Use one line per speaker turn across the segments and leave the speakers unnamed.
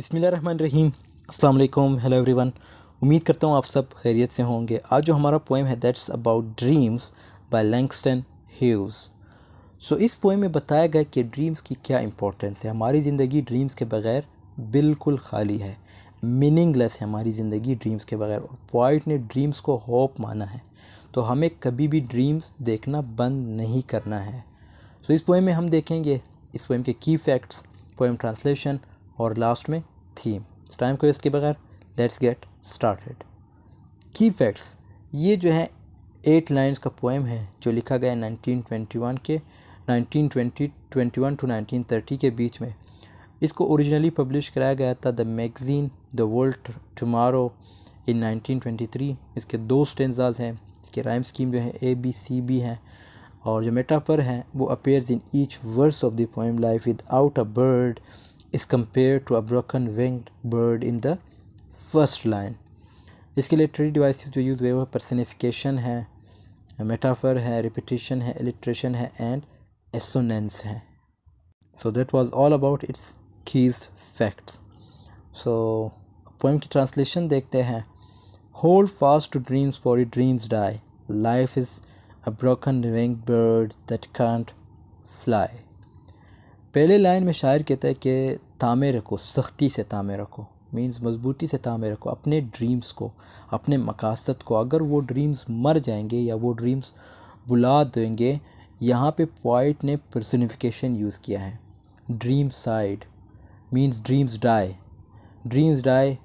बिस्मिल्लाहिर्रहमानिर्रहीम। अस्सलाम वालेकुम, हेलो एवरीवन। उम्मीद करता हूँ आप सब खैरियत से होंगे। आज जो हमारा पोएम है that's about dreams by Langston Hughes. So इस पोएम में बताया गया कि ड्रीम्स की क्या इंपॉर्टेंस है। हमारी ज़िंदगी ड्रीम्स के बगैर बिल्कुल खाली है, मीनिंगलेस है हमारी ज़िंदगी ड्रीम्स के बगैर। और पोइट ने ड्रीम्स को होप माना है, तो हमें कभी भी ड्रीम्स देखना बंद नहीं करना है। सो इस पोएम में हम देखेंगे इस पोएम के की फैक्ट्स, पोएम ट्रांसलेशन और लास्ट में थीम। टाइम को इसके बगैर लेट्स गेट स्टार्टेड। की फैक्ट्स, ये जो है 8 लाइन्स का पोएम है जो लिखा गया 1921 के 1921 टू 1930 के बीच में। इसको ओरिजिनली पब्लिश कराया गया था the magazine the world tomorrow in 1923। इसके 2 स्टेंजाज हैं। इसके राइम स्कीम जो है ABCB है, और जो मेटाफर है वो appears in each verse of the poem. Life without a bird is compare to a broken winged bird in the first line. इसके लिटरेरी डिवाइसेस जो यूज़ हुए वो पर्सनिफिकेशन है, मेटाफर है, रिपीटिशन है, इलिट्रेशन है एंड एसोनेंस है। So that was all about its keys facts. So poem की ट्रांसलेशन देखते हैं। Hold fast to dreams for your dreams die, life is a broken winged bird that can't fly. पहले line में शायर कहता है कि तामे रखो, सख्ती से तामे रखो, मीन्स मजबूती से तामे रखो अपने ड्रीम्स को, अपने मकासद को। अगर वो ड्रीम्स मर जाएंगे या वो ड्रीम्स बुला देंगे, यहाँ पे पोइट ने पर्सनिफिकेशन यूज़ किया है। Dream side means dreams die. Dreams die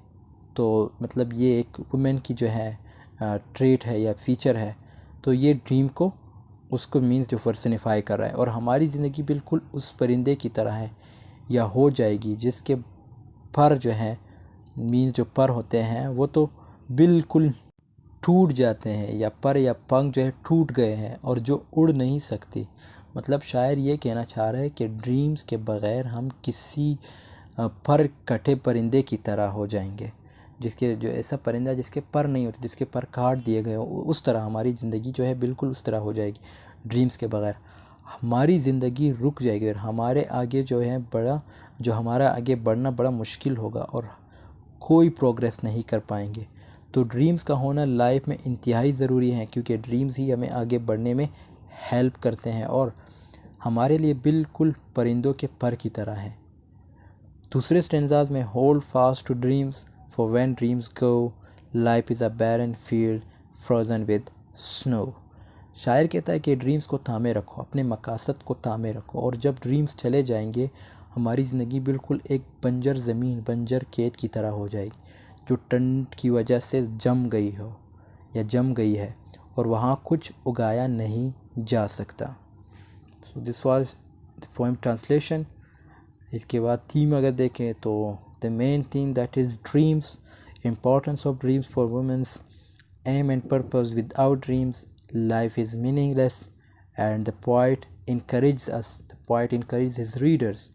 तो मतलब ये एक वुमेन की जो है ट्रेट है या फीचर है, तो ये ड्रीम को उसको मीन्स जो पर्सनिफाई कर रहा है। और हमारी ज़िंदगी बिल्कुल उस परिंदे की तरह है या हो जाएगी जिसके पर जो है मीन्स जो पर होते हैं वो तो बिल्कुल टूट जाते हैं, या पर या पंख जो है टूट गए हैं और जो उड़ नहीं सकती। मतलब शायर ये कहना चाह रहा है कि ड्रीम्स के बग़ैर हम किसी पर कटे परिंदे की तरह हो जाएंगे, जिसके जो ऐसा परिंदा जिसके पर नहीं होते, जिसके पर काट दिए गए हो, उस तरह हमारी ज़िंदगी जो है बिल्कुल उस तरह हो जाएगी। ड्रीम्स के बगैर हमारी ज़िंदगी रुक जाएगी और हमारे आगे जो है हमारा आगे बढ़ना बड़ा मुश्किल होगा और कोई प्रोग्रेस नहीं कर पाएंगे। तो ड्रीम्स का होना लाइफ में इंतहाई ज़रूरी है, क्योंकि ड्रीम्स ही हमें आगे बढ़ने में हेल्प करते हैं और हमारे लिए बिल्कुल परिंदों के पर की तरह है। दूसरे स्टेंजाज में hold fast to dreams for when dreams go, life is a barren field frozen with snow. शायर कहता है कि ड्रीम्स को थामे रखो, अपने मकासद को थामे रखो, और जब ड्रीम्स चले जाएंगे हमारी ज़िंदगी बिल्कुल एक बंजर ज़मीन, बंजर खेत की तरह हो जाएगी जो ठंड की वजह से जम गई हो या जम गई है और वहाँ कुछ उगाया नहीं जा सकता। So this was the poem translation. इसके बाद थीम अगर देखें तो the main theme that is dreams, importance of dreams for womens, aim and purpose, without dreams life is meaningless, and the poet encourages his readers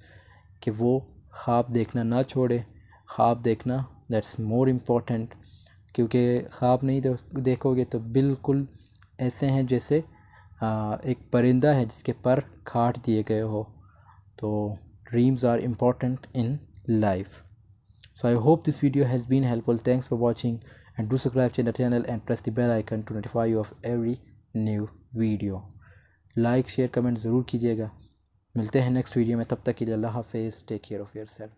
कि वो ख्वाब देखना ना छोड़े। ख्वाब देखना that's more important, क्योंकि ख्वाब नहीं देखोगे तो बिल्कुल ऐसे हैं जैसे एक परिंदा है जिसके पर काट दिए गए हो। तो dreams are important in life. So I hope this video has been helpful. Thanks for watching, and do subscribe to the channel and press the bell icon to notify you of every new video. Like share comment ज़रूर कीजिएगा। मिलते हैं next video में, तब तक के लिए अल्लाह हाफिज़। Take care of yourself.